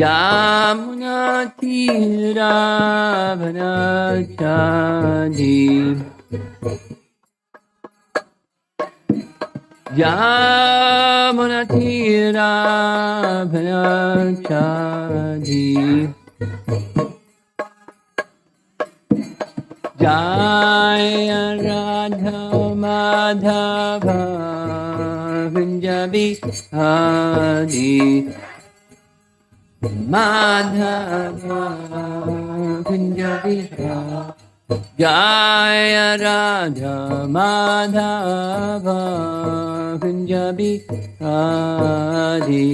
Yamunatiravanachadi Yamunatiravanachadi Jaya Radha Madhava Kunjabi Hadi Madhava Kunjabi Hadi Jaya Radha Madhava Kunjabi Hadi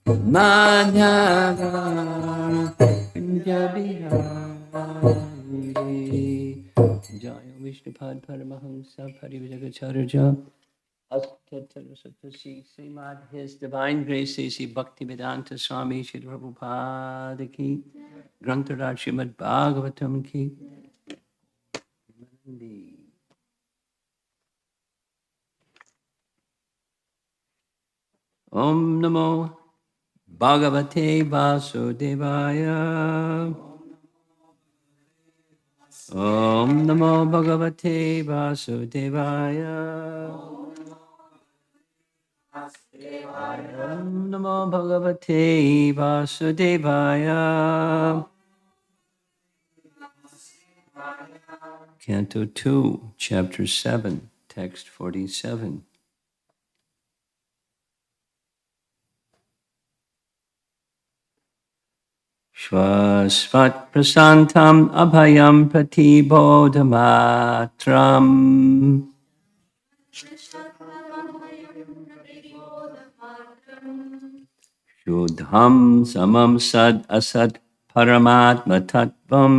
Madhava Kunjabi Jaya Vishnupad Paramahamsa Parivajagacharya Astatarasatasi Srimad His Divine Grace Sri Bhaktivedanta Swami Shri Prabhupada Ki Grantaraj Srimad Bhagavatam Ki Om Namo Bhagavate Vasudevaya Om Namo Bhagavate Vasudevaya Om Namo Bhagavate Vasudevaya. Canto 2, Chapter 7, Text 47. Shvasvat prasantam abhayam pratibodhamatram. Shudham samam sad asad paramatma tattvam.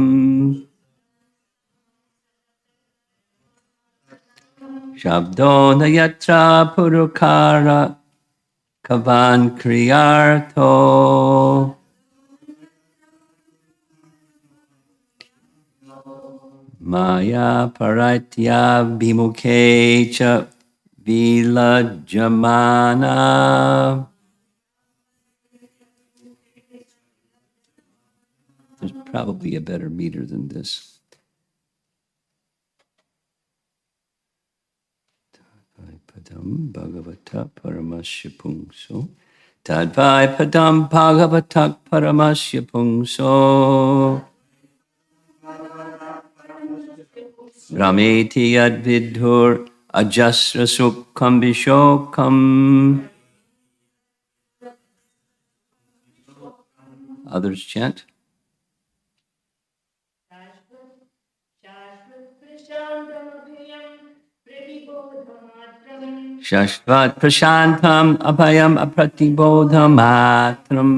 Shabdo nayatra purukara kavan kriyartho. Maya paratya bimukhe cha vilajamana. There's probably a better meter than this. Padam Bhagavata Paramasya Pungso. Tadvai Padam Bhagavata Paramasya Pungso. Rameti Advidhur Ajasra Sukham Vishokam. Others chant. Shashvat Prashantam Abhayam Apratibodham Matram.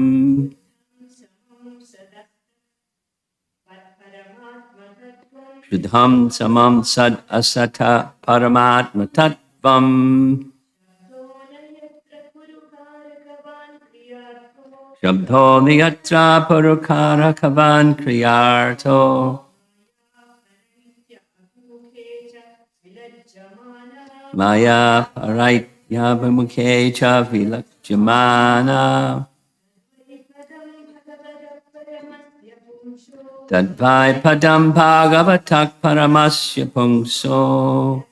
Shudham Samam Sad Asata Paramatma Tattvam. Shabdho Niyatra Purukara Kavan Kriyarto. Maya Paraitya Vimukhe Cha Vilakjamana. Tadvai Padam Bhagavatak Paramasya Pungso.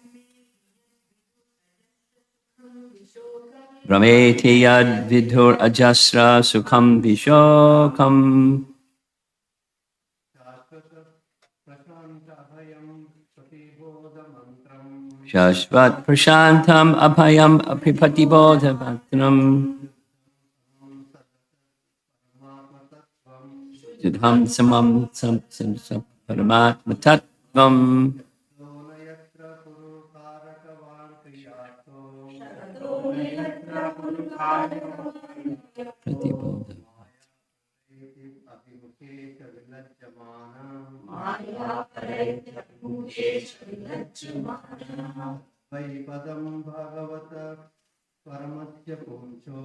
Rameti Yad Vidhur Ajasra Sukham Vishokam. Shashvat Prashantam Abhayam Apipatibodhamatram. Jidham Samam Sam Paramatma Tattvam. Pratibodha. Padam Bhagavata Paramasya Pumso.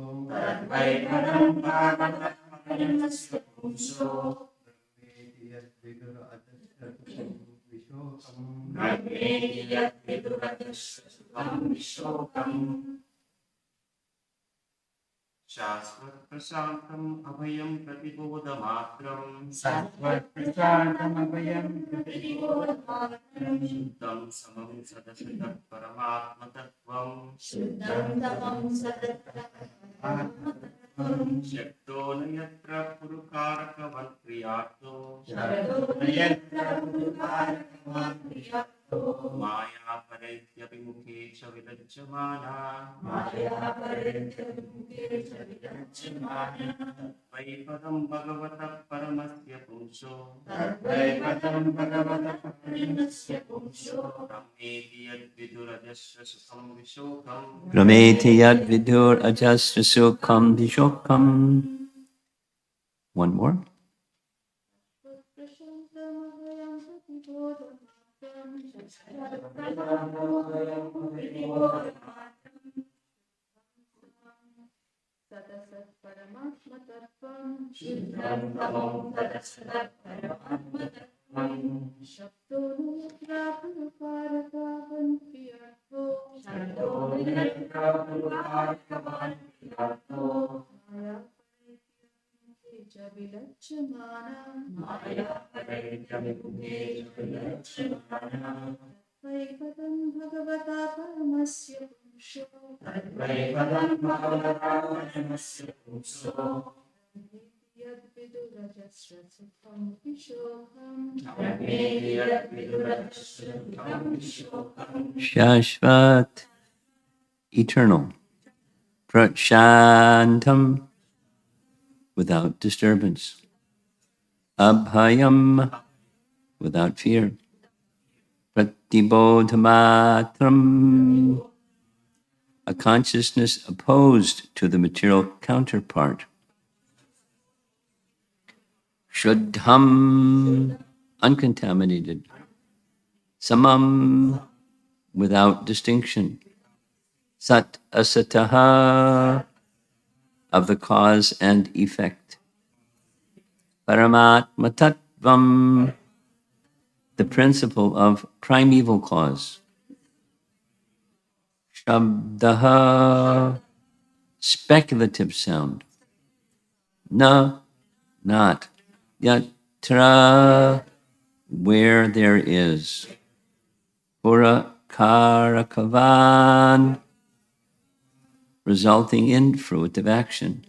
शाश्वत प्रशान्तम् अभयं प्रतिबोधमात्रम् सत्त्वप्रसादमभयं शुद्धं समं सदसतः परमात्मतत्त्वम् शक्तो न यत्र पुरुकारकवन्क्रियार्थो मायापरैत्यपि मुखे च विलज्जमाना वै पदं भगवतः परमस्य पुंसो ब्रह्मेति यद्विदुरजस्र सुखं विशोकम् Brahmeti yad vidur ajasra sukham vishokam. One more. Shashvat, eternal. Prashantam, without disturbance. Abhayam, without fear. Pratibodhamatram, a consciousness opposed to the material counterpart. Shuddham, uncontaminated. Samam, without distinction. Sat asataha, of the cause and effect. Paramatma tattvam, the principle of primeval cause. Shabdaha, speculative sound. Na, not. Yatra, where there is. Purakarakavan, resulting in fruitive action.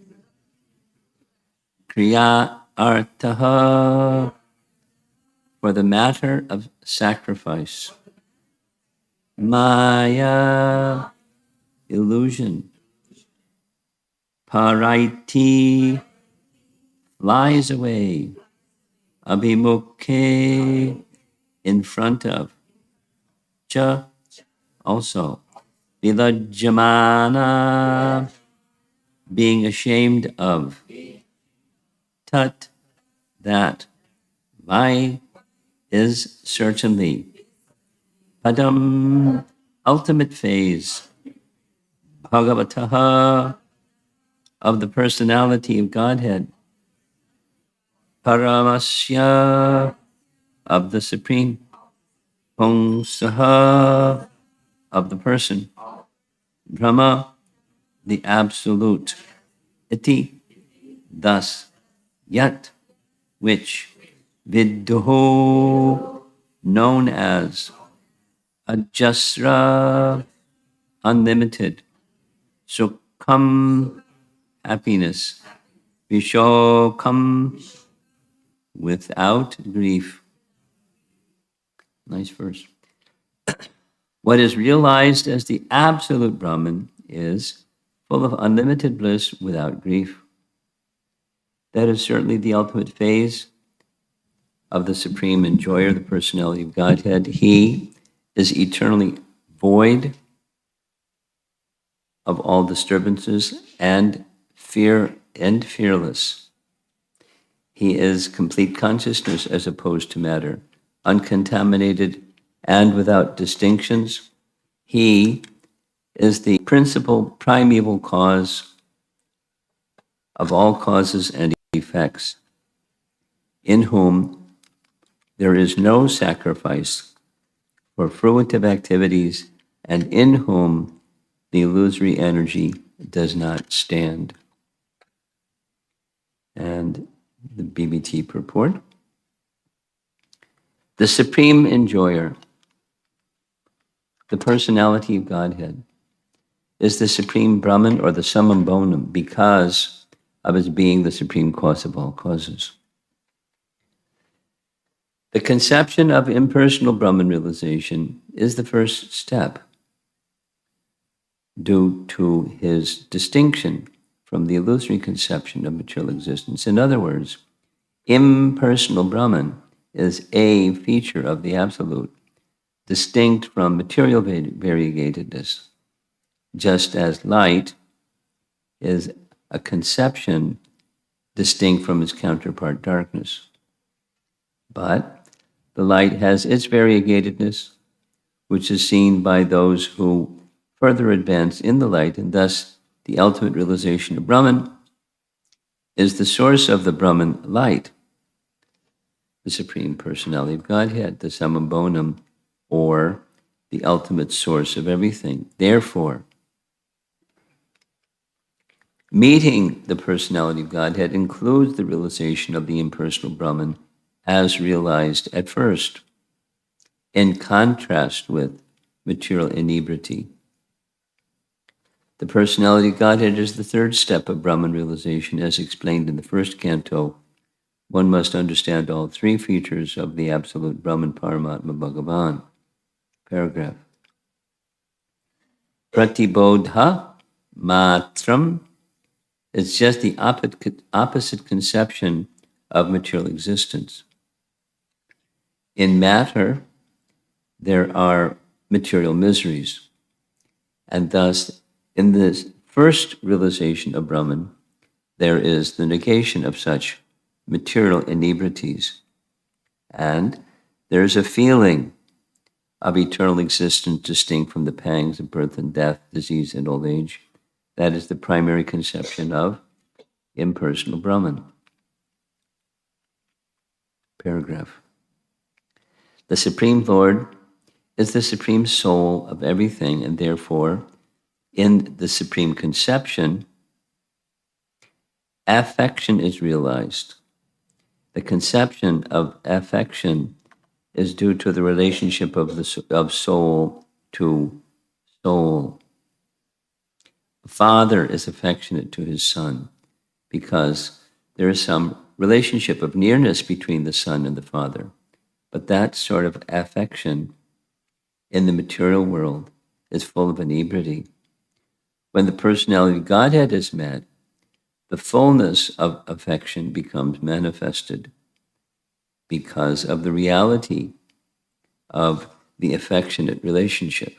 Kriya artaha, for the matter of sacrifice. Maya, illusion. Paraiti, flies away. Abhimukhe, in front of. Cha, also. Vilajamana, being ashamed of. Tat, that. Vai, is certainly. Padam, ultimate phase. Bhagavataha, of the personality of Godhead. Paramasya, of the Supreme. Pungsaha, of the person. Brahma, the Absolute. Iti, thus. Yat, which. Vidduho, known as. Ajasra, unlimited. Sukham, happiness. Vishokam, without grief. Nice verse. What is realized as the absolute Brahman is full of unlimited bliss without grief. That is certainly the ultimate phase of the supreme enjoyer, the personality of Godhead. He is eternally void of all disturbances and fear and fearless. He is complete consciousness as opposed to matter, uncontaminated and without distinctions. He is the principal primeval cause of all causes and effects, in whom there is no sacrifice for fruitive activities, and in whom the illusory energy does not stand. And the BBT purport. The supreme enjoyer, the personality of Godhead, is the supreme Brahman or the summum bonum because of its being the supreme cause of all causes. The conception of impersonal Brahman realization is the first step due to his distinction from the illusory conception of material existence. In other words, impersonal Brahman is a feature of the Absolute, distinct from material variegatedness, just as light is a conception distinct from its counterpart, darkness. But the light has its variegatedness, which is seen by those who further advance in the light, and thus the ultimate realization of Brahman is the source of the Brahman light, the Supreme Personality of Godhead, the summum bonum, or the ultimate source of everything. Therefore, meeting the Personality of Godhead includes the realization of the impersonal Brahman as realized at first, in contrast with material inebriety. The Personality of Godhead is the third step of Brahman realization, as explained in the first canto. One must understand all three features of the Absolute Brahman Paramatma Bhagavan. Paragraph. Pratibodha matram is just the opposite conception of material existence. In matter, there are material miseries, and thus in this first realization of Brahman, there is the negation of such material inebrities, and there is a feeling of eternal existence distinct from the pangs of birth and death, disease and old age. That is the primary conception of impersonal Brahman. Paragraph. The Supreme Lord is the supreme soul of everything, and therefore, in the supreme conception, affection is realized. The conception of affection is due to the relationship of soul to soul. A father is affectionate to his son because there is some relationship of nearness between the son and the father. But that sort of affection in the material world is full of inebriety. When the personality of Godhead is met, the fullness of affection becomes manifested because of the reality of the affectionate relationship.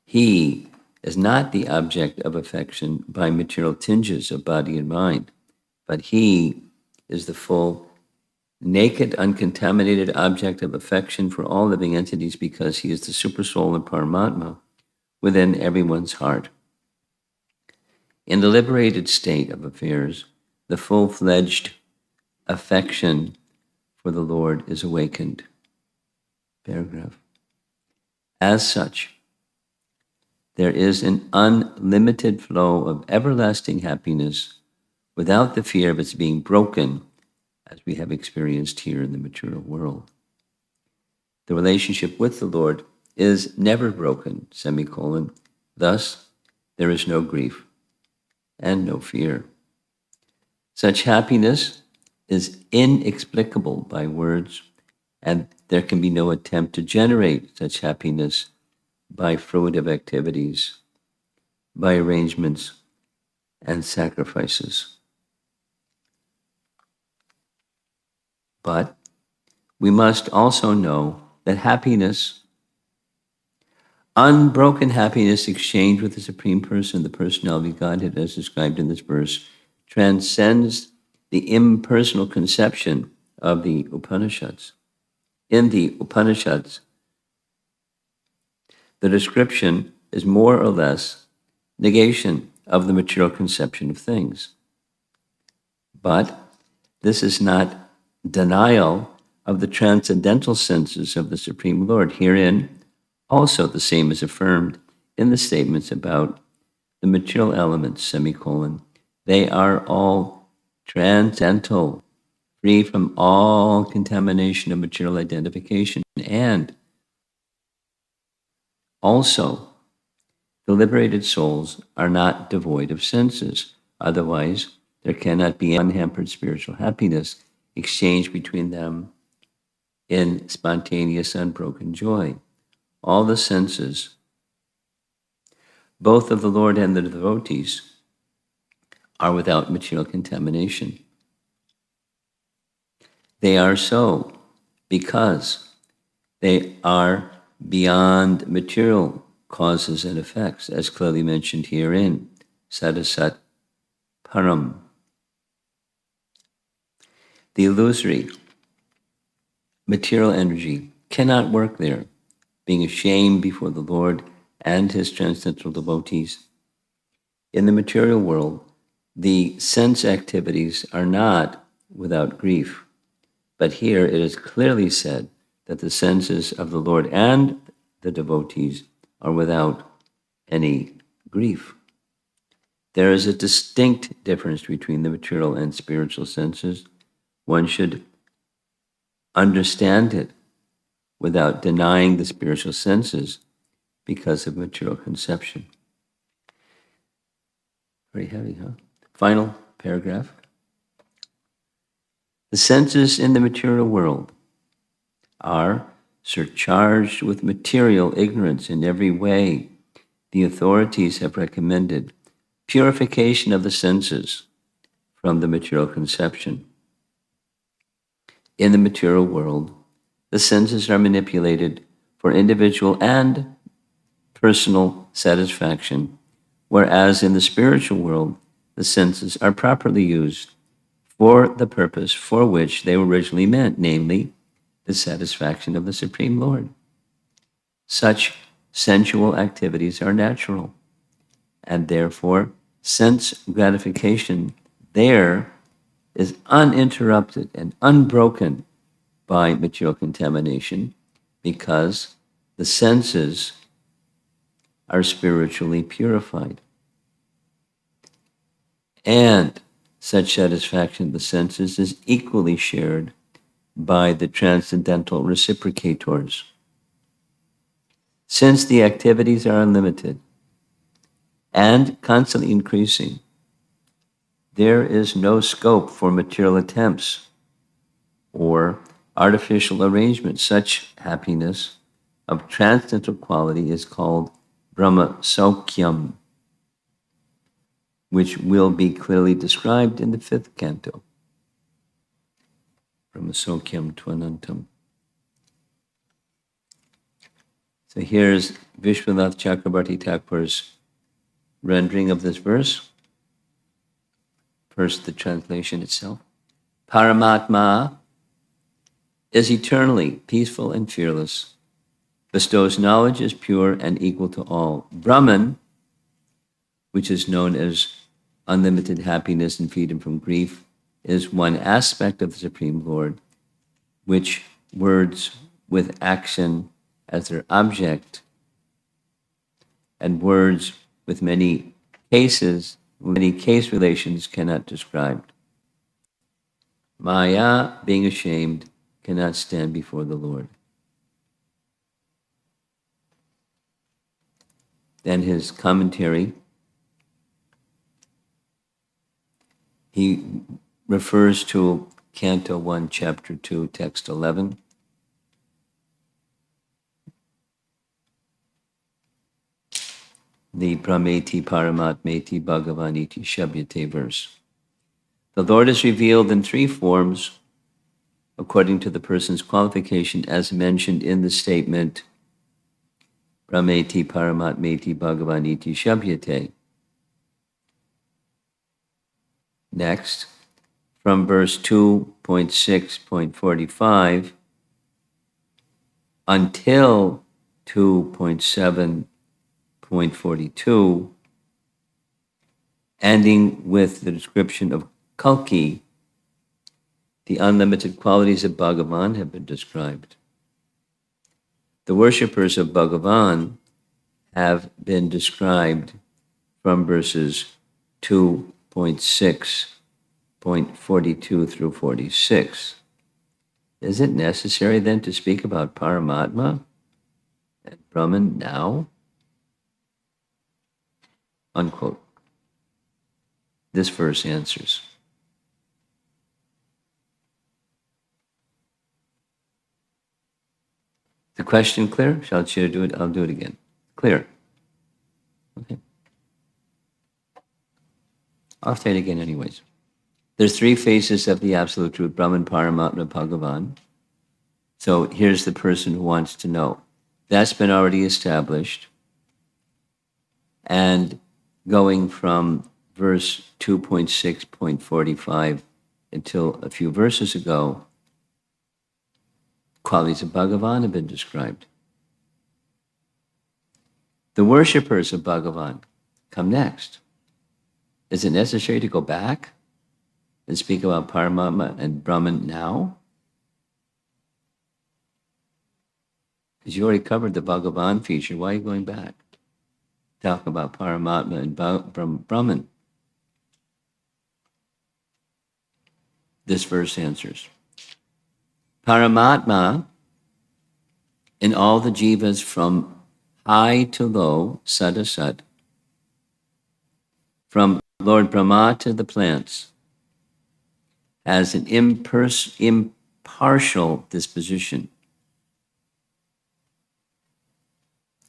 He is not the object of affection by material tinges of body and mind, but he is the full, naked, uncontaminated object of affection for all living entities because he is the supersoul and Paramatma within everyone's heart. In the liberated state of affairs, the full-fledged affection for the Lord is awakened. Paragraph. As such, there is an unlimited flow of everlasting happiness without the fear of its being broken, as we have experienced here in the material world. The relationship with the Lord is never broken, semicolon. Thus, there is no grief and no fear. Such happiness is inexplicable by words, and there can be no attempt to generate such happiness by fruitive activities, by arrangements and sacrifices. But we must also know that happiness, unbroken happiness exchanged with the Supreme Person, the Personality of Godhead, as described in this verse, transcends the impersonal conception of the Upanishads. In the Upanishads, the description is more or less negation of the material conception of things. But this is not denial of the transcendental senses of the Supreme Lord. Herein, also the same is affirmed in the statements about the material elements, semicolon. They are all transcendental, free from all contamination of material identification, and also the liberated souls are not devoid of senses. Otherwise, there cannot be unhampered spiritual happiness exchanged between them in spontaneous, unbroken joy. All the senses, both of the Lord and the devotees, are without material contamination. They are so because they are beyond material causes and effects, as clearly mentioned herein, Sadasat Param. The illusory material energy cannot work there, being ashamed before the Lord and his transcendental devotees. In the material world, the sense activities are not without grief, but here it is clearly said that the senses of the Lord and the devotees are without any grief. There is a distinct difference between the material and spiritual senses. One should understand it without denying the spiritual senses because of material conception. Very heavy, huh? Final paragraph. The senses in the material world are surcharged with material ignorance in every way. The authorities have recommended purification of the senses from the material conception. In the material world, the senses are manipulated for individual and personal satisfaction, whereas in the spiritual world, the senses are properly used for the purpose for which they were originally meant, namely, the satisfaction of the Supreme Lord. Such sensual activities are natural, and therefore sense gratification there is uninterrupted and unbroken by material contamination because the senses are spiritually purified. And such satisfaction of the senses is equally shared by the transcendental reciprocators. Since the activities are unlimited and constantly increasing, there is no scope for material attempts or artificial arrangements. Such happiness of transcendental quality is called Brahma Saukyam, which will be clearly described in the 5th canto. Brahma Saukyam Tvanantam. So here's Vishwanath Chakrabarti Thakur's rendering of this verse. First, the translation itself. Paramatma is eternally peaceful and fearless, bestows knowledge, is pure and equal to all. Brahman, which is known as unlimited happiness and freedom from grief, is one aspect of the Supreme Lord, which words with action as their object and words with many cases, many case relations cannot describe. Maya, being ashamed, cannot stand before the Lord. Then his commentary, he refers to Canto 1, Chapter 2, Text 11. The Brahmeti Paramatmeti Bhagavan iti Shabhyate verse. The Lord is revealed in 3 forms according to the person's qualification as mentioned in the statement Brahmeti Paramatmeti Bhagavan iti Shabhyate. Next, from verse 2.6.45 until 2.7.42, ending with the description of Kalki, the unlimited qualities of Bhagavan have been described. The worshippers of Bhagavan have been described from verses 2.6 point 42 through 46. Is it necessary then to speak about Paramatma and Brahman now? Unquote. This verse answers. The question clear? Shall Chira do it? I'll do it again. Clear. Okay. I'll say it again anyways. There's three faces of the Absolute Truth, Brahman, Paramatma, Bhagavan. So here's the person who wants to know. That's been already established. And going from verse 2.6.45 until a few verses ago, qualities of Bhagavan have been described. The worshippers of Bhagavan come next. Is it necessary to go back and speak about Paramatma and Brahman now? Because you already covered the Bhagavan feature. Why are you going back? Talk about Paramatma and Brahman. This verse answers. Paramatma in all the jivas from high to low, sadasat, from Lord Brahma to the plants, has an impartial disposition.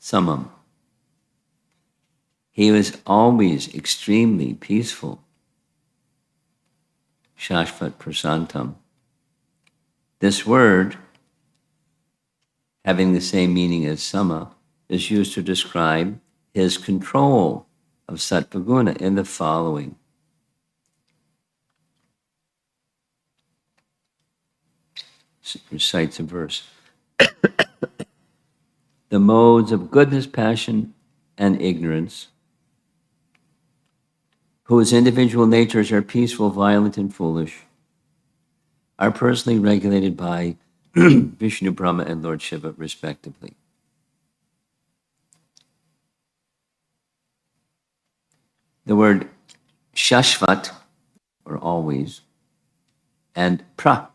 Samam. He was always extremely peaceful. Shashvat prasantam. This word, having the same meaning as sama, is used to describe his control of sattvaguna in the following. Recites a verse. The modes of goodness, passion, and ignorance, whose individual natures are peaceful, violent, and foolish, are personally regulated by Vishnu, Brahma, and Lord Shiva, respectively. The word shashvat, or always, and pra,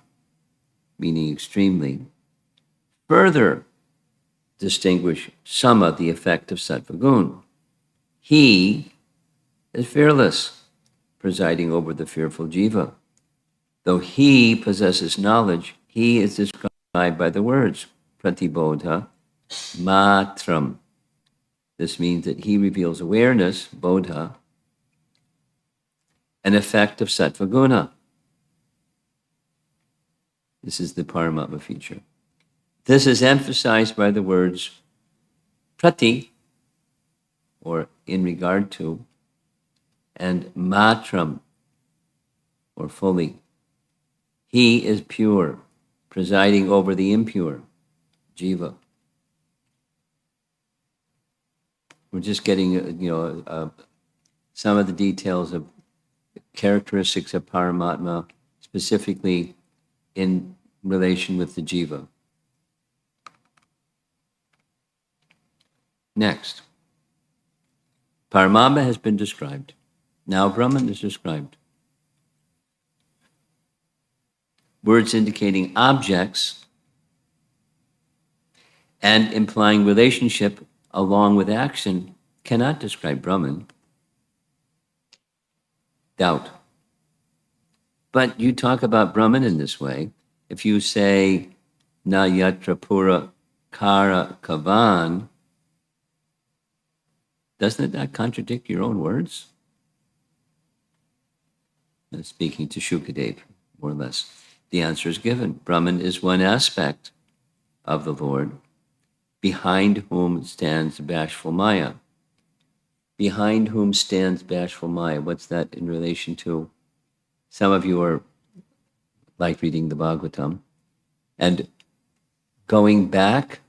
meaning extremely, further distinguish sama, the effect of sattvagun. He is fearless, presiding over the fearful jiva. Though he possesses knowledge, he is described by the words pratibodha matram. This means that he reveals awareness, bodha, an effect of sattvaguna. This is the Paramatma feature. This is emphasized by the words prati, or in regard to, and matram, or fully. He is pure, presiding over the impure, jiva. We're just getting, some of the details of characteristics of Paramatma, specifically in relation with the jiva. Next, Paramatma has been described. Now Brahman is described. Words indicating objects and implying relationship along with action cannot describe Brahman. Doubt. But you talk about Brahman in this way. If you say, na yatra pura kara kavan, doesn't that contradict your own words? I'm speaking to Shukadev, more or less. The answer is given. Brahman is one aspect of the Lord, behind whom stands bashful Maya. Behind whom stands bashful Maya? What's that in relation to? Some of you are like reading the Bhagavatam. And going back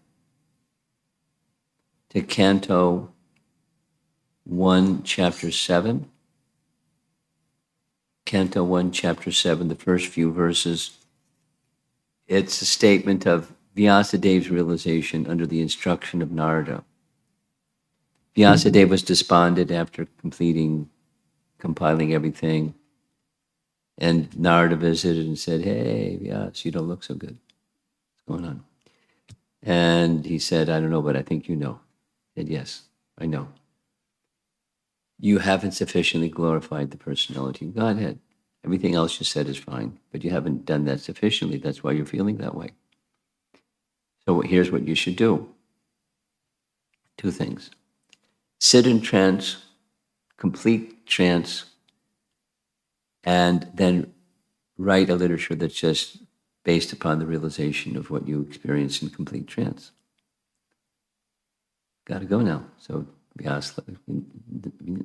to Canto 1, Chapter 7, Canto 1, Chapter 7, the first few verses, it's a statement of Vyasadev's realization under the instruction of Narada. Vyasadeva was despondent after compiling everything. And Narada visited and said, "Hey, Vyas, you don't look so good. What's going on?" And he said, "I don't know, but I think you know." I said, "Yes, I know. You haven't sufficiently glorified the personality of Godhead. Everything else you said is fine, but you haven't done that sufficiently. That's why you're feeling that way. So here's what you should do. Two things. Sit in trance, complete trance, and then write a literature that's just based upon the realization of what you experience in complete trance. Got to go now." So Vyas,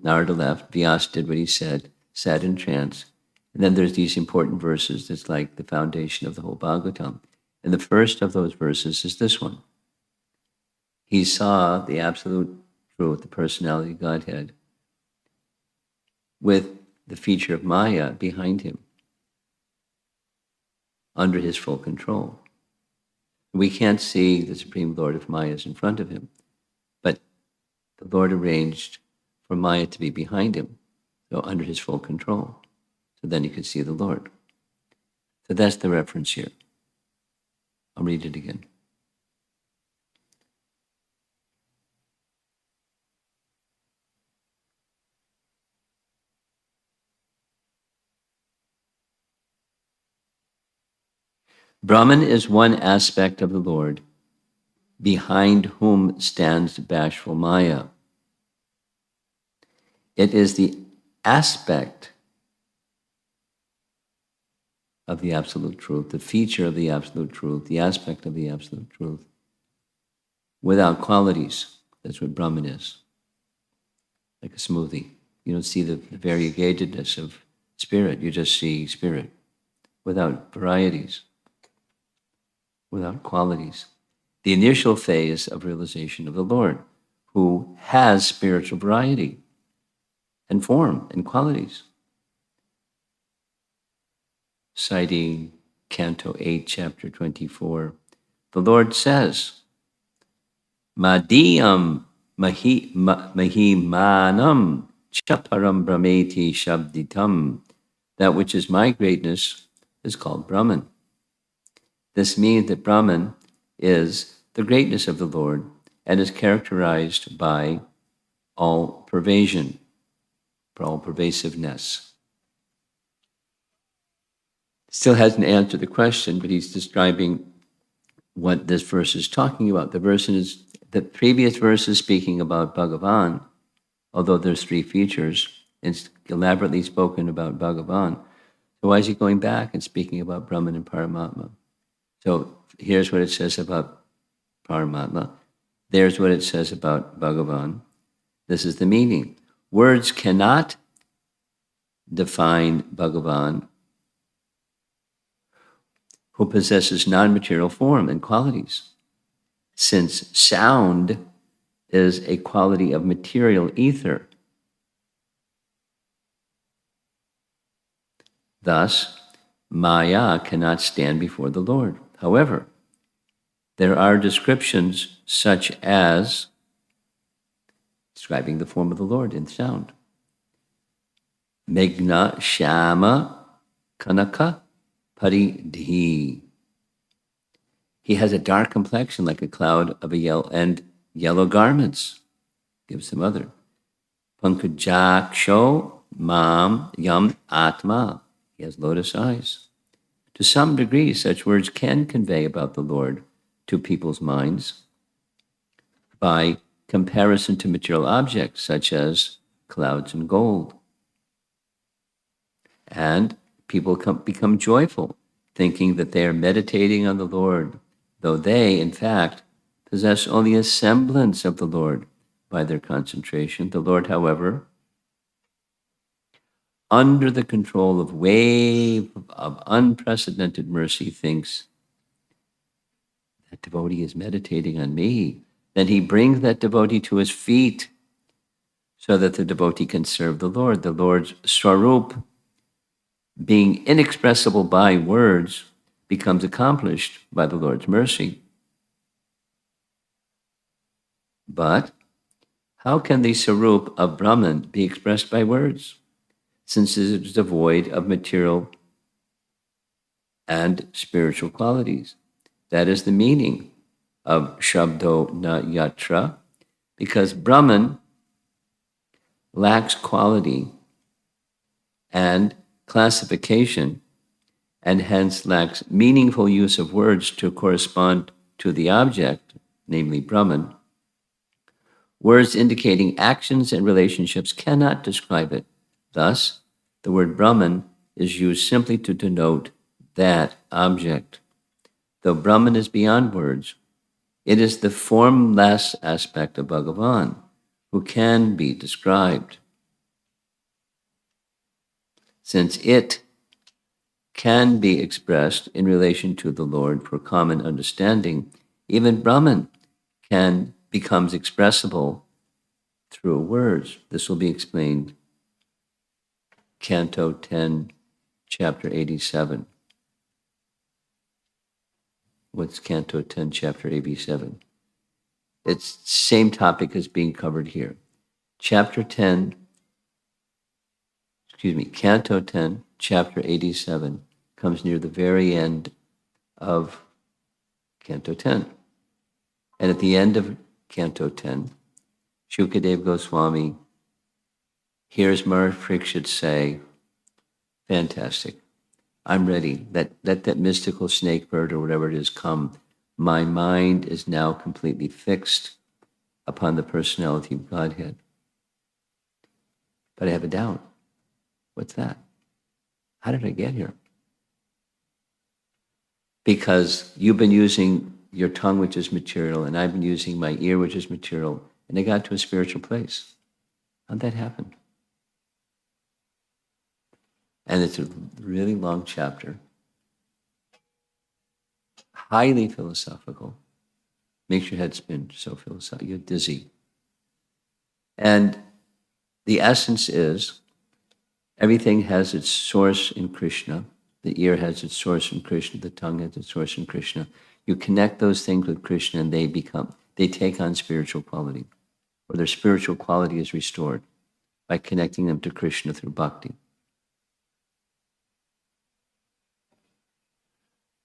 Narada left. Vyas did what he said, sat in trance. And then there's these important verses that's like the foundation of the whole Bhagavatam. And the first of those verses is this one. He saw the absolute truth, the personality of Godhead, with the feature of Maya behind him, under his full control. We can't see the Supreme Lord if Maya is in front of him, but the Lord arranged for Maya to be behind him, so under his full control. So then you could see the Lord. So that's the reference here. I'll read it again. Brahman is one aspect of the Lord, behind whom stands bashful Maya. It is the aspect of the absolute truth, the feature of the absolute truth, the aspect of the absolute truth, without qualities. That's what Brahman is. Like a smoothie. You don't see the variegatedness of spirit, you just see spirit without varieties, without qualities. The initial phase of realization of the Lord, who has spiritual variety and form and qualities. Citing Canto 8, Chapter 24, the Lord says, Madhyam mahimanam chaparam brahmeti shabditam. That which is my greatness is called Brahman. This means that Brahman is the greatness of the Lord and is characterized by all pervasion, all pervasiveness. Still hasn't answered the question, but he's describing what this verse is talking about. The previous verse is speaking about Bhagavan, although there's three features. It's elaborately spoken about Bhagavan. So why is he going back and speaking about Brahman and Paramatma? So here's what it says about Paramatma. There's what it says about Bhagavan. This is the meaning. Words cannot define Bhagavan, who possesses non-material form and qualities, since sound is a quality of material ether. Thus, Maya cannot stand before the Lord. However, there are descriptions such as describing the form of the Lord in sound. Meghna Shama Kanaka Paridhi. He has a dark complexion like a cloud of yellow garments. Give some other. Pankajaksho Mam Yam Atma. He has lotus eyes. To some degree, such words can convey about the Lord to people's minds by comparison to material objects such as clouds and gold. And people become joyful, thinking that they are meditating on the Lord, though they, in fact, possess only a semblance of the Lord by their concentration. The Lord, however, under the control of wave of unprecedented mercy, thinks that devotee is meditating on me. Then he brings that devotee to his feet so that the devotee can serve the Lord. The Lord's swarup, being inexpressible by words, becomes accomplished by the Lord's mercy. But how can the swarup of Brahman be expressed by words, since it is devoid of material and spiritual qualities. That is the meaning of Shabdo Na Yatra, because Brahman lacks quality and classification, and hence lacks meaningful use of words to correspond to the object, namely Brahman. Words indicating actions and relationships cannot describe it. Thus, the word Brahman is used simply to denote that object. Though Brahman is beyond words, it is the formless aspect of Bhagavan who can be described. Since it can be expressed in relation to the Lord for common understanding, even Brahman becomes expressible through words. This will be explained Canto 10, Chapter 87. What's Canto 10, Chapter 87? It's the same topic as being covered here. Canto 10, Chapter 87 comes near the very end of Canto 10. And at the end of Canto 10, Shukadeva Goswami hears Maharaj Parikshit say, fantastic, I'm ready. Let that mystical snake bird or whatever it is come. My mind is now completely fixed upon the personality of Godhead. But I have a doubt. What's that? How did I get here? Because you've been using your tongue, which is material, and I've been using my ear, which is material, and I got to a spiritual place. How'd that happen? And it's a really long chapter, highly philosophical, makes your head spin, so philosophical, you're dizzy. And the essence is everything has its source in Krishna. The ear has its source in Krishna. The tongue has its source in Krishna. You connect those things with Krishna and they take on spiritual quality, or their spiritual quality is restored by connecting them to Krishna through bhakti.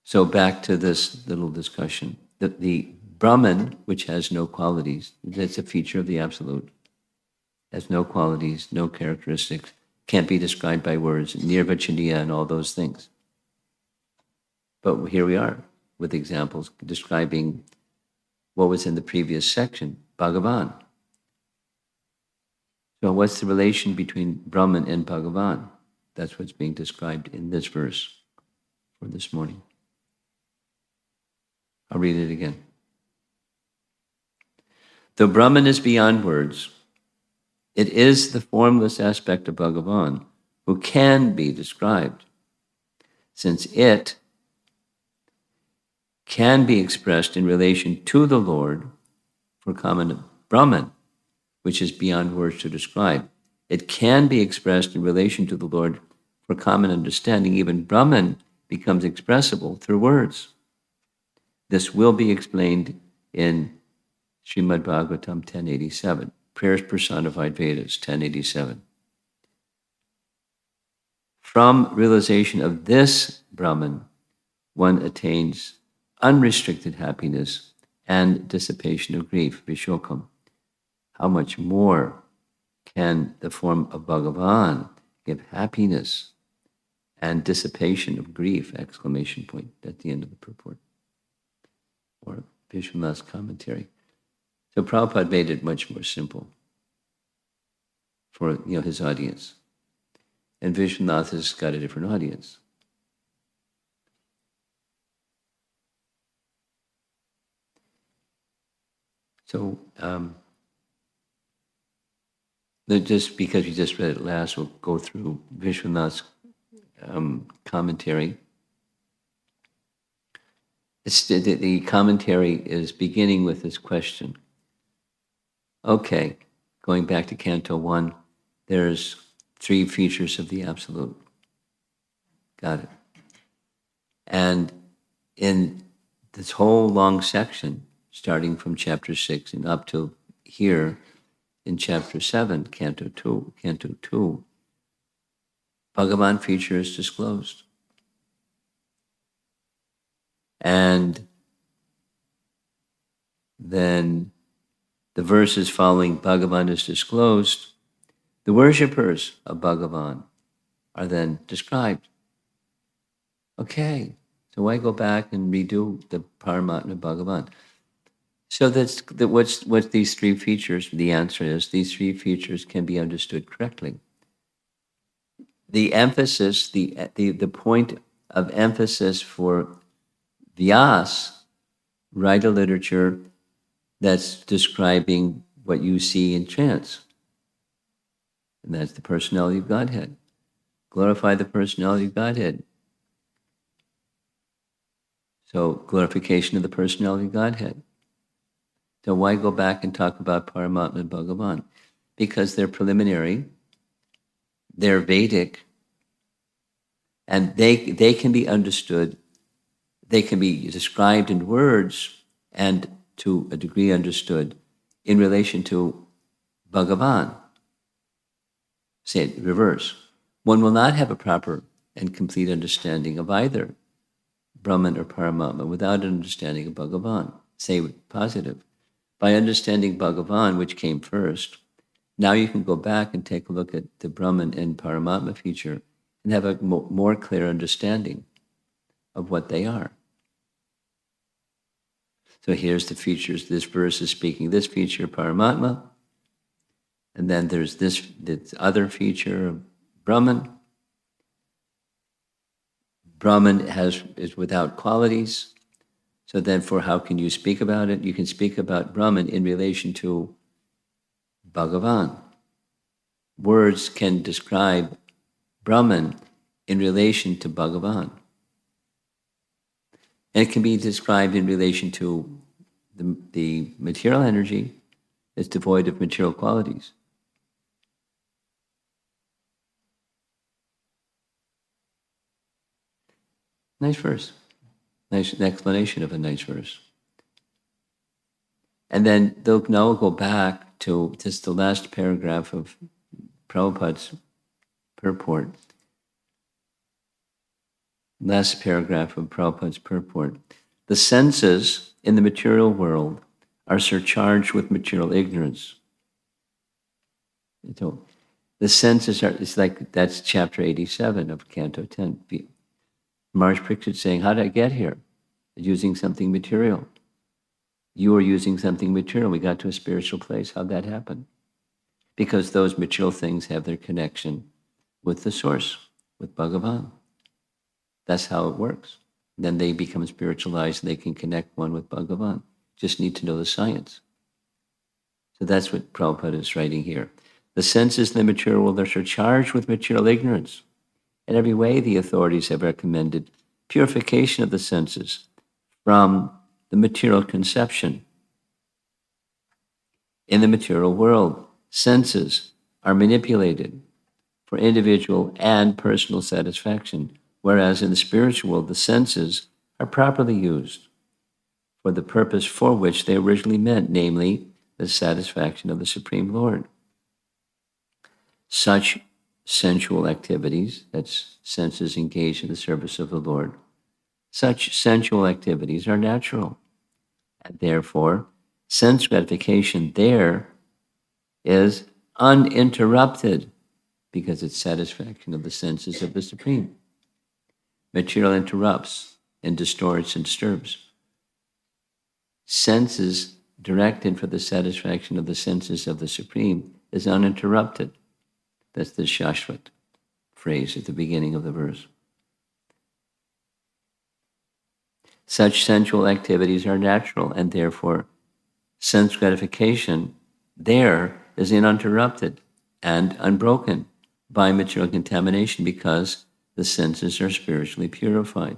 So back to this little discussion. The Brahman, which has no qualities, that's a feature of the Absolute, has no qualities, no characteristics, can't be described by words, nirvachaniya and all those things. But here we are with examples describing what was in the previous section, Bhagavan. So what's the relation between Brahman and Bhagavan? That's what's being described in this verse for this morning. I'll read it again. Though Brahman is beyond words, it is the formless aspect of Bhagavan who can be described, since it can be expressed in relation to the Lord for common Brahman, which is beyond words to describe. It can be expressed in relation to the Lord for common understanding. Even Brahman becomes expressible through words. This will be explained in Srimad Bhagavatam 1087, Prayers Personified Vedas 1087. From realization of this Brahman, one attains unrestricted happiness and dissipation of grief, Vishokam. How much more can the form of Bhagavan give happiness and dissipation of grief, exclamation point, at the end of the purport, or Vishwanath's commentary. So Prabhupada made it much more simple for his audience. And Vishwanath has got a different audience. So just because we just read it last, we'll go through Vishwanath's commentary. The commentary is beginning with this question. Okay, going back to Canto 1, there's 3 features of the Absolute. Got it. And in this whole long section, starting from Chapter 6 and up to here in Chapter 7, Canto 2, Bhagavan feature is disclosed. And then the verses following Bhagavan is disclosed. The worshippers of Bhagavan are then described. Okay, so why go back and redo the Paramatma Bhagavan? So what's these three features? The answer is these three features can be understood correctly. The emphasis, the point of emphasis for Vyas, write a literature that's describing what you see in trance. And that's the personality of Godhead. Glorify the personality of Godhead. So glorification of the personality of Godhead. So why go back and talk about Paramatma and Bhagavan? Because they're preliminary, they're Vedic, and they can be understood, they can be described in words and to a degree understood in relation to Bhagavan. Say it reverse. One will not have a proper and complete understanding of either Brahman or Paramatma without an understanding of Bhagavan. Say it positive. By understanding Bhagavan, which came first, now you can go back and take a look at the Brahman and Paramatma feature and have a more clear understanding of what they are. So here's the features. This verse is speaking this feature, Paramatma, and then there's this other feature of Brahman. Brahman is without qualities. So then how can you speak about it? You can speak about Brahman in relation to Bhagavan. Words can describe Brahman in relation to Bhagavan. And it can be described in relation to the material energy that's devoid of material qualities. Nice verse. Nice explanation of a nice verse. And then they'll now go back to just the last paragraph of Prabhupada's purport. Last paragraph of Prabhupada's purport. The senses in the material world are surcharged with material ignorance. So the senses are, it's like, that's chapter 87 of Canto 10. Maharaj Pariksit saying, how did I get here? Using something material. You are using something material. We got to a spiritual place. How'd that happen? Because those material things have their connection with the source, with Bhagavan. That's how it works. Then they become spiritualized and they can connect one with Bhagavan. Just need to know the science. So that's what Prabhupada is writing here. The senses in the material world are charged with material ignorance. In every way, the authorities have recommended purification of the senses from the material conception. In the material world, senses are manipulated for individual and personal satisfaction, whereas in the spiritual world, the senses are properly used for the purpose for which they originally meant, namely the satisfaction of the Supreme Lord. Such sensual activities, that's senses engaged in the service of the Lord, such sensual activities are natural. And therefore, sense gratification there is uninterrupted because it's satisfaction of the senses of the Supreme. Material interrupts and distorts and disturbs. Senses directed for the satisfaction of the senses of the Supreme is uninterrupted. That's the Shashvat phrase at the beginning of the verse. Such sensual activities are natural, and therefore sense gratification there is uninterrupted and unbroken by material contamination because the senses are spiritually purified.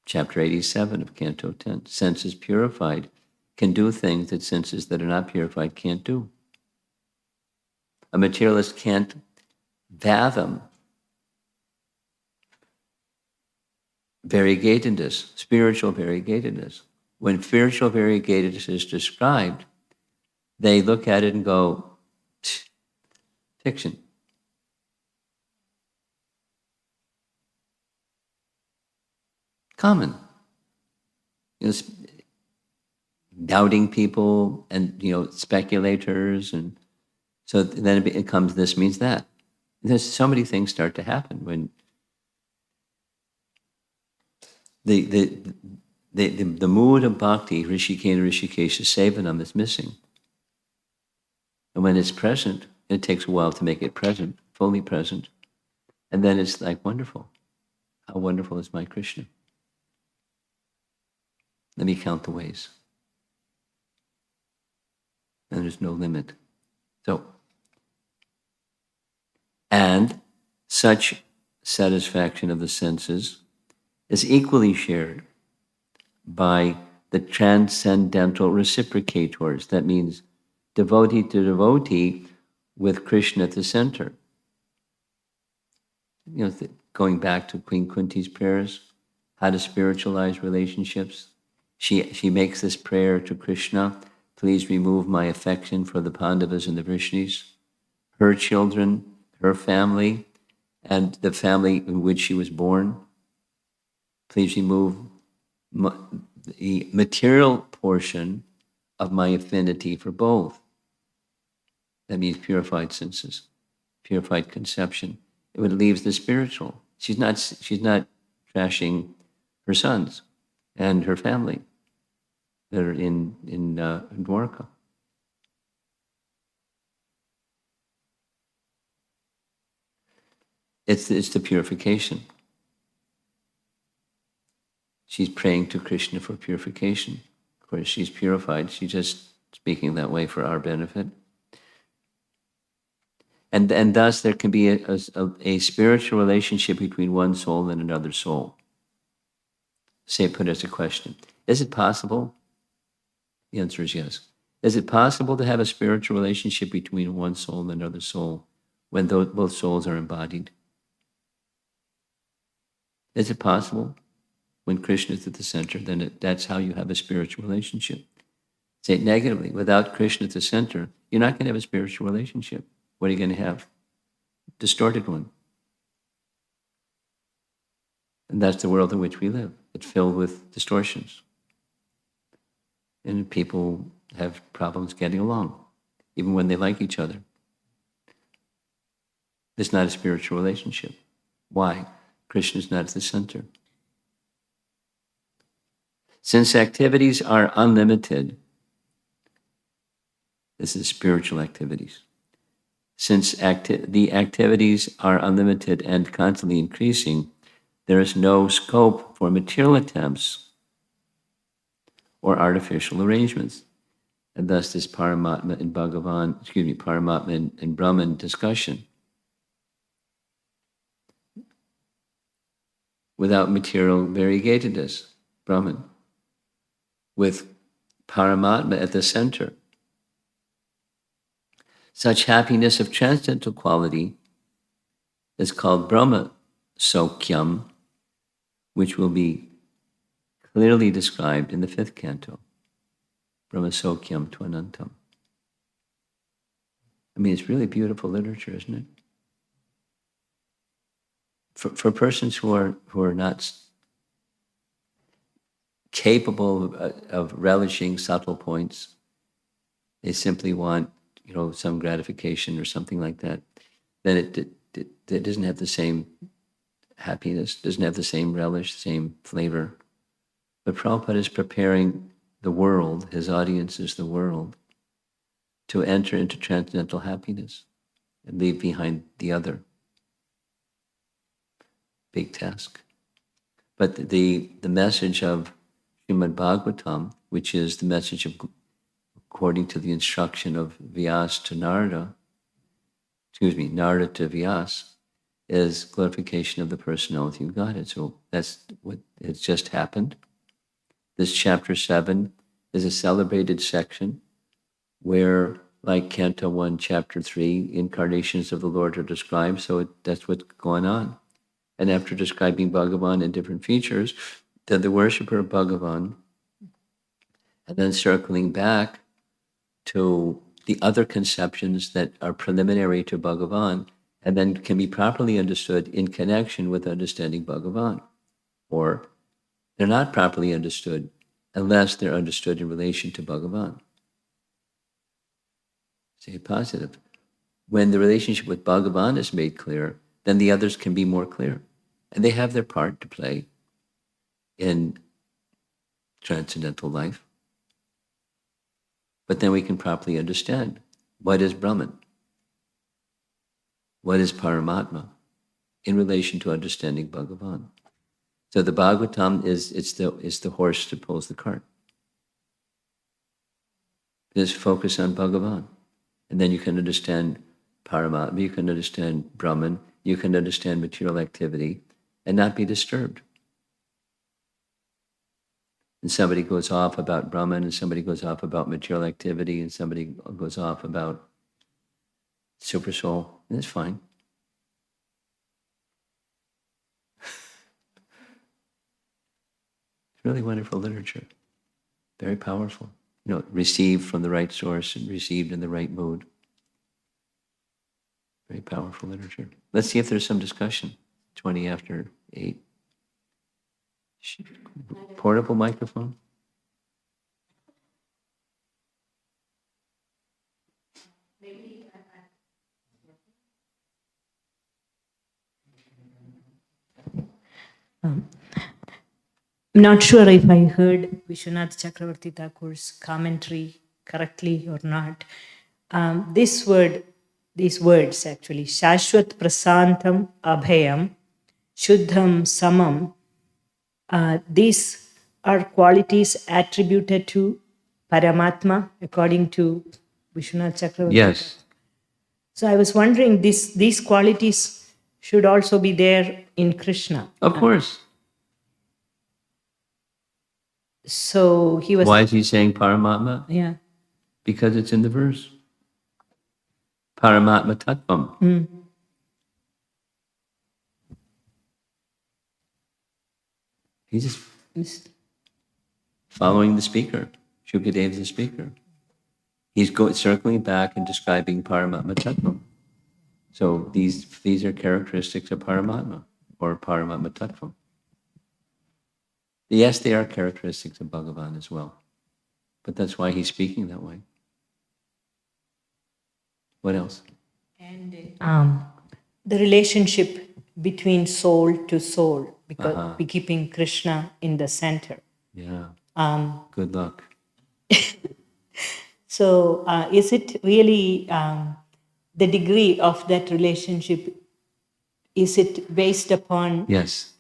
Chapter 87 of Canto 10. Senses purified can do things that senses that are not purified can't do. A materialist can't fathom variegatedness, spiritual variegatedness. When spiritual variegatedness is described, they look at it and go, fiction. common. Doubting people and, speculators. And so then it becomes this means that. There's so many things start to happen when the mood of bhakti, Rishikena Rishikesha Sevanam, is missing. And when it's present, it takes a while to make it present, fully present. And then it's like, wonderful. How wonderful is my Krishna? Let me count the ways. And there's no limit. So, and such satisfaction of the senses is equally shared by the transcendental reciprocators. That means devotee to devotee with Krishna at the center. Going back to Queen Kunti's prayers, how to spiritualize relationships. She makes this prayer to Krishna, please remove my affection for the Pandavas and the Vrishnis, her children, her family, and the family in which she was born. Please remove the material portion of my affinity for both. That means purified senses, purified conception. It would leave the spiritual. She's not trashing her sons and her family that are in Dwarka. It's the purification. She's praying to Krishna for purification. Of course, she's purified. She's just speaking that way for our benefit. And thus there can be a spiritual relationship between one soul and another soul. Say, put as a question. Is it possible? The answer is yes. Is it possible to have a spiritual relationship between one soul and another soul when both souls are embodied? Is it possible? When Krishna is at the center, then that's how you have a spiritual relationship. Say it negatively. Without Krishna at the center, you're not going to have a spiritual relationship. What are you going to have? Distorted one. And that's the world in which we live. It's filled with distortions. And people have problems getting along, even when they like each other. It's not a spiritual relationship. Why? Krishna is not at the center. Since activities are unlimited, this is spiritual activities. Since the activities are unlimited and constantly increasing, there is no scope for material attempts or artificial arrangements. And thus this Paramatma and Paramatma and Brahman discussion. Without material variegatedness, Brahman. With Paramatma at the center. Such happiness of transcendental quality is called Brahma Sokyam, which will be clearly described in the 5th canto. Brahma Sokyam Tvanantam. I mean, it's really beautiful literature, isn't it? For persons who are not capable of relishing subtle points, they simply want, some gratification or something like that, then it doesn't have the same happiness, doesn't have the same relish, same flavor. But Prabhupada is preparing the world, his audience is the world, to enter into transcendental happiness and leave behind the other. Big task. But the message of Srimad Bhagavatam, which is the message of according to the instruction of Vyas to Narada, Narada to Vyas, is glorification of the personality of Godhead. So that's what has just happened. This chapter 7 is a celebrated section where, like Canto 1, chapter 3, incarnations of the Lord are described. So that's what's going on. And after describing Bhagavan and different features, then the worshipper of Bhagavan, and then circling back to the other conceptions that are preliminary to Bhagavan, and then can be properly understood in connection with understanding Bhagavan, or They're not properly understood unless they're understood in relation to Bhagavan. Say positive. When the relationship with Bhagavan is made clear, then the others can be more clear. And they have their part to play in transcendental life. But then we can properly understand what is Brahman, what is Paramatma, in relation to understanding Bhagavan. So the Bhagavatam is the horse that pulls the cart. Just focus on Bhagavan. And then you can understand Paramatma, you can understand Brahman, you can understand material activity and not be disturbed. And somebody goes off about Brahman, and somebody goes off about material activity, and somebody goes off about super soul, and that's fine. It's really wonderful literature. Very powerful. You know, received from the right source and received in the right mood. Very powerful literature. Let's see if there's some discussion. 20 after 8. Portable microphone? I'm not sure if I heard Vishwanath Chakravarti Thakur's commentary correctly or not. These words actually, Shashwat Prasantam Abhayam, Shuddham Samam, these are qualities attributed to Paramatma according to Vishwanath Chakravarti. Yes. So I was wondering, these qualities should also be there in Krishna. Of course. So he was... Why is he saying Paramatma? Yeah. Because it's in the verse. Paramatma Tattvam. He's just following the speaker. Shukadev is the speaker. He's circling back and describing Paramatma Tattvam. So these are characteristics of Paramatma or Paramatma Tattvam. Yes, they are characteristics of Bhagavan as well. But that's why he's speaking that way. What else? And the relationship between soul to soul, because we're keeping Krishna in the center. Yeah. Good luck. So is it really the degree of that relationship, is it based upon Yes.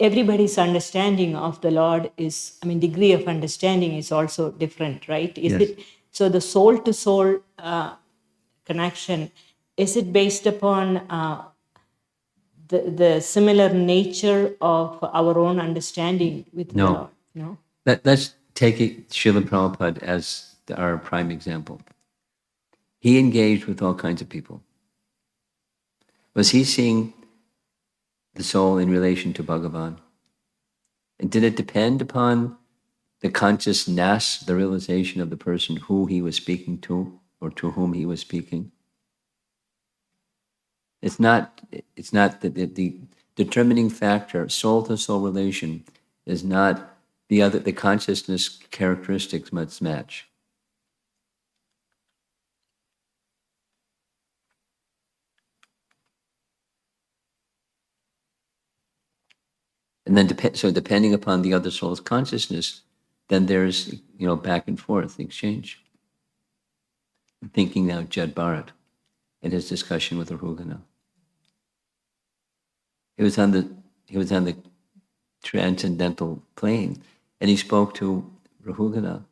Everybody's understanding of the Lord is, degree of understanding is also different, right? Is Yes. it so the soul to soul connection, is it based upon the similar nature of our own understanding with the Lord? No. Let's take it, Srila Prabhupada as our prime example. He engaged with all kinds of people. Was he seeing the soul in relation to Bhagavan? And did it depend upon the consciousness, the realization of the person who he was speaking to or to whom he was speaking? It's not the determining factor, soul to soul relation is not the consciousness characteristics must match. And then depending upon the other soul's consciousness, then there's back and forth exchange. I'm thinking now Jed Bharat in his discussion with Rahugana. He was on the transcendental plane, and he spoke to Rahugana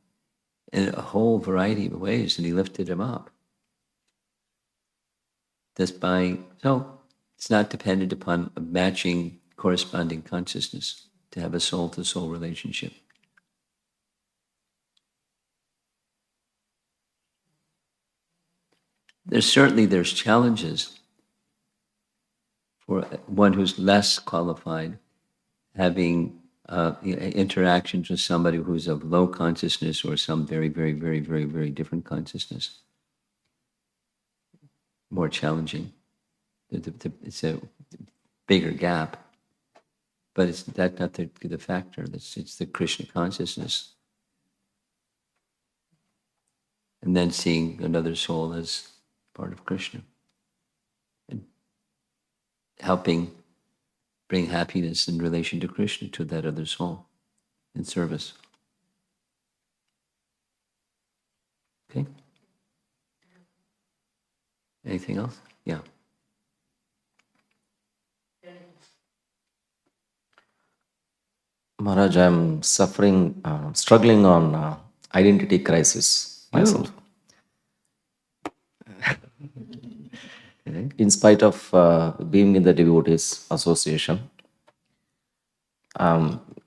in a whole variety of ways, and he lifted him up. So it's not dependent upon a matching corresponding consciousness to have a soul-to-soul relationship. There's challenges for one who's less qualified, having interactions with somebody who's of low consciousness or some very, very, very, very, very different consciousness. More challenging. It's a bigger gap. But that's not the factor. It's the Krishna consciousness. And then seeing another soul as part of Krishna. And helping bring happiness in relation to Krishna to that other soul in service. Okay? Anything else? Yeah. Maharaj, I'm struggling on identity crisis myself. Okay. In spite of being in the devotees association,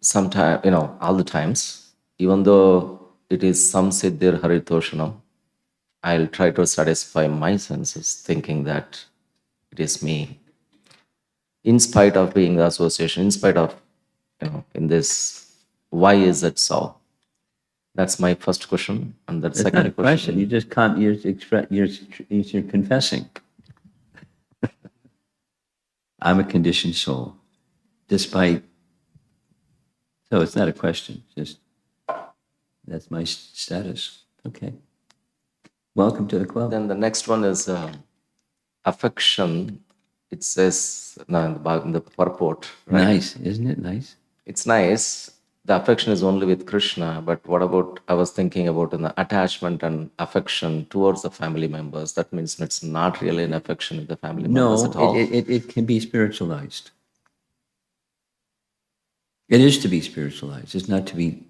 sometimes, all the times, even though it is some Siddhir Haritoshanam, I'll try to satisfy my senses, thinking that it is me. In spite of being the association, in spite of, in this, why is it so? That's my first question. And the It's second not a question. You just you're confessing. I'm a conditioned soul, despite. So it's not a question. Just that's my status. Okay. Welcome to the club. Then the next one is affection. It says in the purport. Right? Nice, isn't it? Nice. It's nice. The affection is only with Krishna, but what about, I was thinking about in the attachment and affection towards the family members. That means it's not really an affection with the family members No, at all. it can be spiritualized. It is to be spiritualized. It's not to be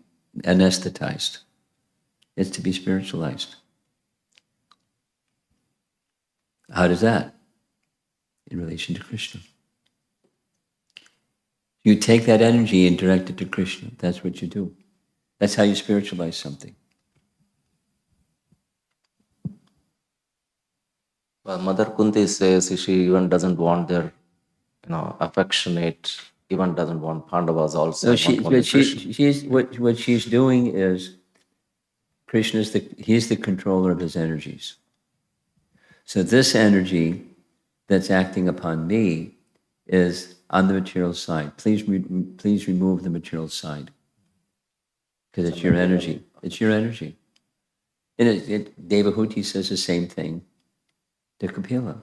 anesthetized. It's to be spiritualized. How does that? In relation to Krishna. You take that energy and direct it to Krishna. That's what you do. That's how you spiritualize something. Well, Mother Kunti says she even doesn't want their, affectionate, even doesn't want Pandavas also. So what she's doing is he's the controller of his energies. So this energy that's acting upon me is on the material side. Please remove the material side. Because it's your energy. It's your energy. And Devahuti says the same thing to Kapila.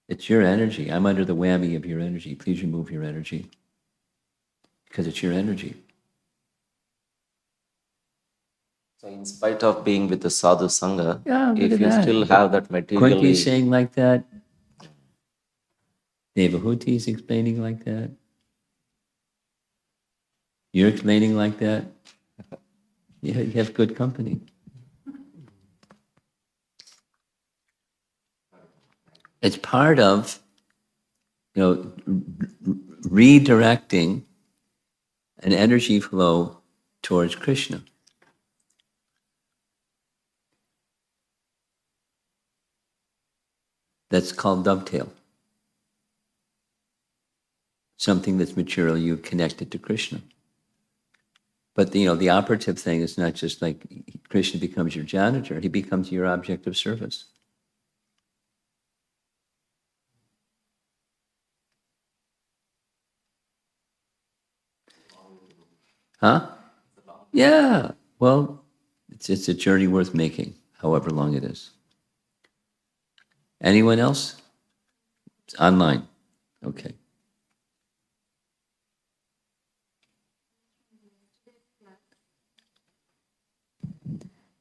It's your energy. I'm under the whammy of your energy. Please remove your energy. Because it's your energy. So in spite of being with the sadhu sangha, Yeah, look if at you that. still have that materially... Kunti is saying like that. Devahuti is explaining like that. You're explaining like that. You have good company. It's part of, redirecting an energy flow towards Krishna. That's called dovetail. Something that's material, you connect it to Krishna. But the operative thing is not just like Krishna becomes your janitor, he becomes your object of service. Huh? Yeah. Well, it's a journey worth making, however long it is. Anyone else? It's online. Okay.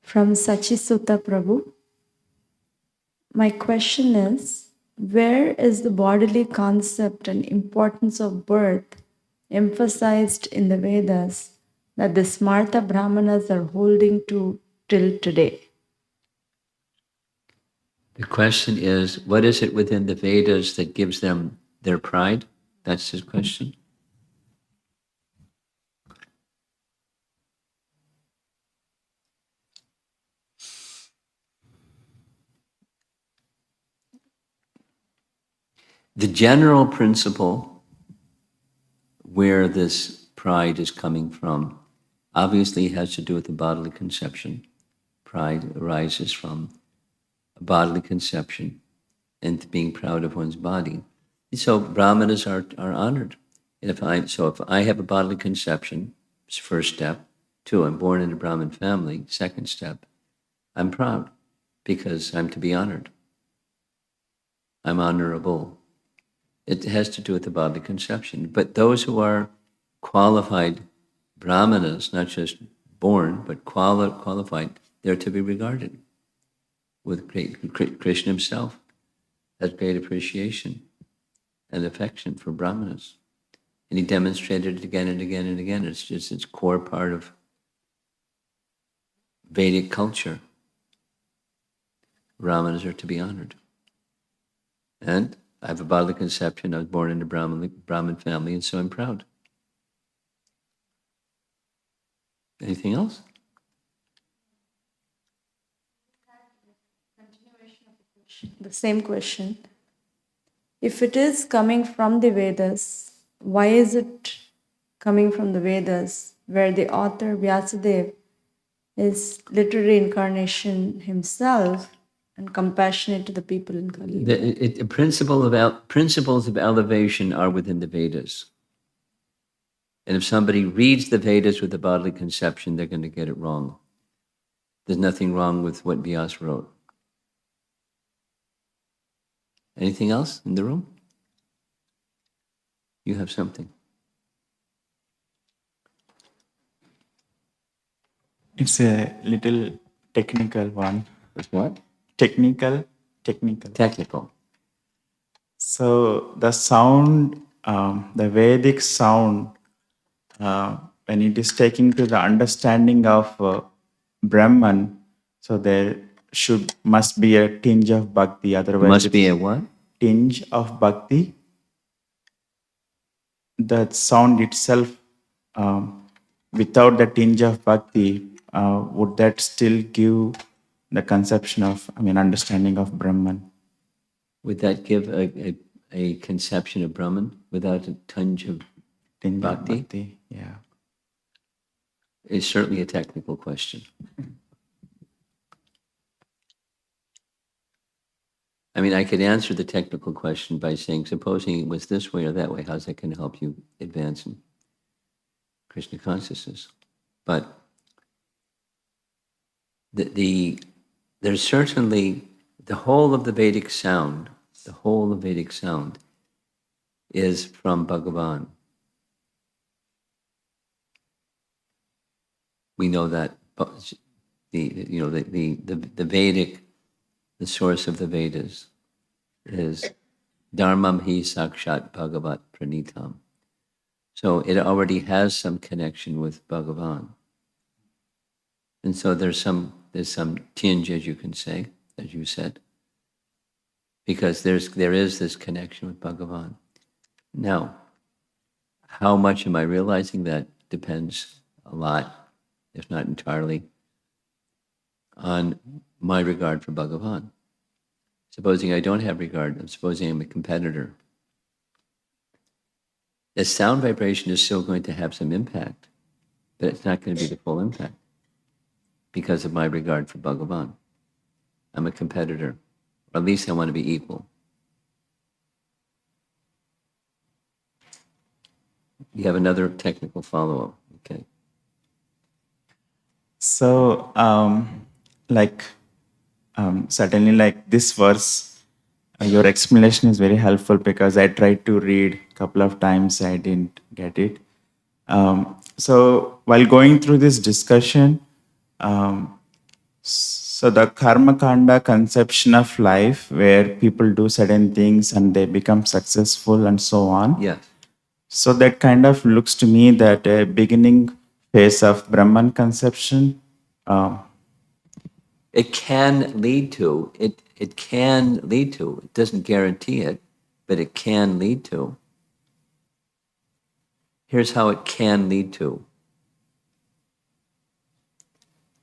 From Sachisuta Prabhu, my question is, where is the bodily concept and importance of birth emphasized in the Vedas that the Smarta Brahmanas are holding to till today? The question is, what is it within the Vedas that gives them their pride? That's his question. The general principle where this pride is coming from obviously has to do with the bodily conception. Pride arises from a bodily conception and being proud of one's body. So Brahmanas are honored And if I have a bodily conception, it's first step. 2, I'm born in a Brahmin family. Second step, I'm proud because I'm to be honored. I'm honorable. It has to do with the bodily conception. But those who are qualified brahmanas, not just born, but qualified, they're to be regarded with Krishna himself has great appreciation and affection for brahmanas. And he demonstrated it again and again and again. It's core part of Vedic culture. Brahmanas are to be honored. And I have a bodily conception. I was born in a Brahmin family, and so I'm proud. Anything else? The same question. If it is coming from the Vedas, why is it coming from the Vedas, where the author Vyasadeva is literary incarnation himself and compassionate to the people in Kali Yuga? The principles of elevation are within the Vedas. And if somebody reads the Vedas with a bodily conception, they're going to get it wrong. There's nothing wrong with what Vyas wrote. Anything else in the room? You have something. It's a little technical one. It's what? Technical. Technical. So the sound, the Vedic sound, when it is taking to the understanding of Brahman, so there must be a tinge of bhakti. Otherwise, Must be a what? Tinge of bhakti. That sound itself, without the tinge of bhakti, would that still give the conception of, understanding of Brahman? Would that give a conception of Brahman without a tinge of Tinge of bhakti? bhakti, yeah. It's certainly a technical question. I could answer the technical question by saying, supposing it was this way or that way, how's that going to help you advance in Krishna consciousness? But there's certainly the whole of the Vedic sound, is from Bhagavan. We know that the Vedic, the source of the Vedas is Dharmam hi sakshat bhagavat pranitam. So it already has some connection with Bhagavan. And so there's some tinge, as you can say, as you said, because there is this connection with Bhagavan. Now, how much am I realizing that depends a lot, if not entirely, on my regard for Bhagavan. Supposing I don't have regard, supposing I'm a competitor, the sound vibration is still going to have some impact, but it's not going to be the full impact because of my regard for Bhagavan. I'm a competitor, or at least I want to be equal. You have another technical follow-up, okay? So, certainly, like this verse, your explanation is very helpful because I tried to read a couple of times, I didn't get it. So, while going through this discussion, so the karma kanda conception of life, where people do certain things and they become successful and so on. Yes. So that kind of looks to me that a beginning phase of Brahman conception. It can lead to, it can lead to, it doesn't guarantee it, but it can lead to. Here's how it can lead to.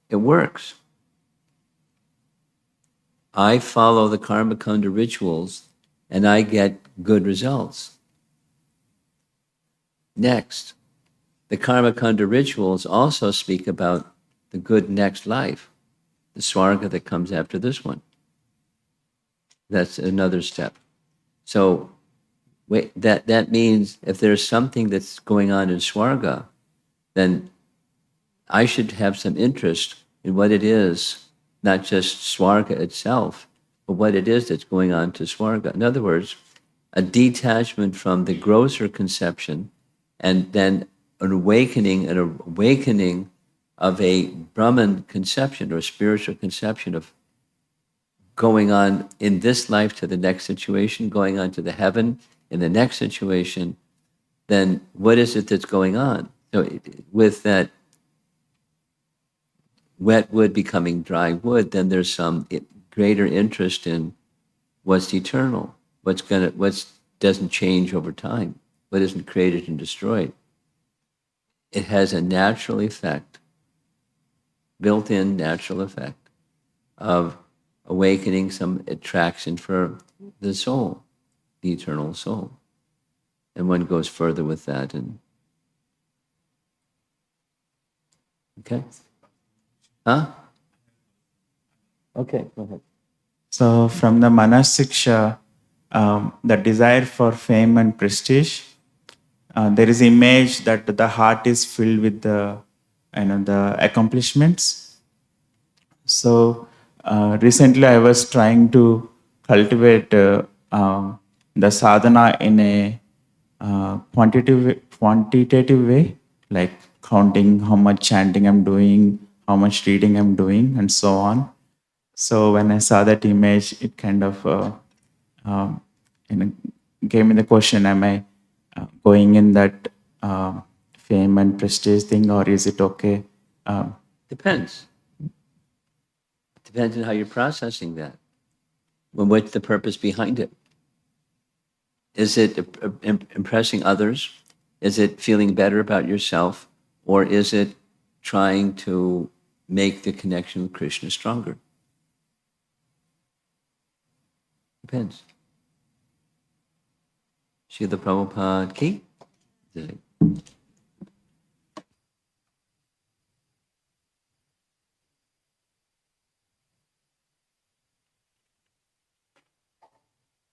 It works. I follow the karma kanda rituals and I get good results. Next, the karma kanda rituals also speak about the good next life, the swarga that comes after this one. That's another step. So wait, that means if there's something that's going on in Swarga, then I should have some interest in what it is, not just Swarga itself, but what it is that's going on to Swarga. In other words, a detachment from the grosser conception, and then an awakening of a Brahman conception or spiritual conception of going on in this life to the next situation, going on to the heaven in the next situation. Then what is it that's going on? So with that wet wood becoming dry wood, then there's some greater interest in what's eternal, what doesn't change over time, what isn't created and destroyed. It has a natural effect, built-in natural effect of awakening some attraction for the soul, the eternal soul. And one goes further with that. And okay? Huh? Okay, go ahead. So from the Manasiksha, the desire for fame and prestige, there is image that the heart is filled with the accomplishments. So recently I was trying to cultivate the sadhana in a quantitative way, like counting how much chanting I'm doing, how much reading I'm doing, and so on. So when I saw that image, it kind of um, gave me the question: am I going in that fame and prestige thing, or is it okay? Depends. Depends on how you're processing that. Well, what's the purpose behind it? Is it impressing others? Is it feeling better about yourself? Or is it trying to make the connection with Krishna stronger? Depends. Srila Prabhupada ki?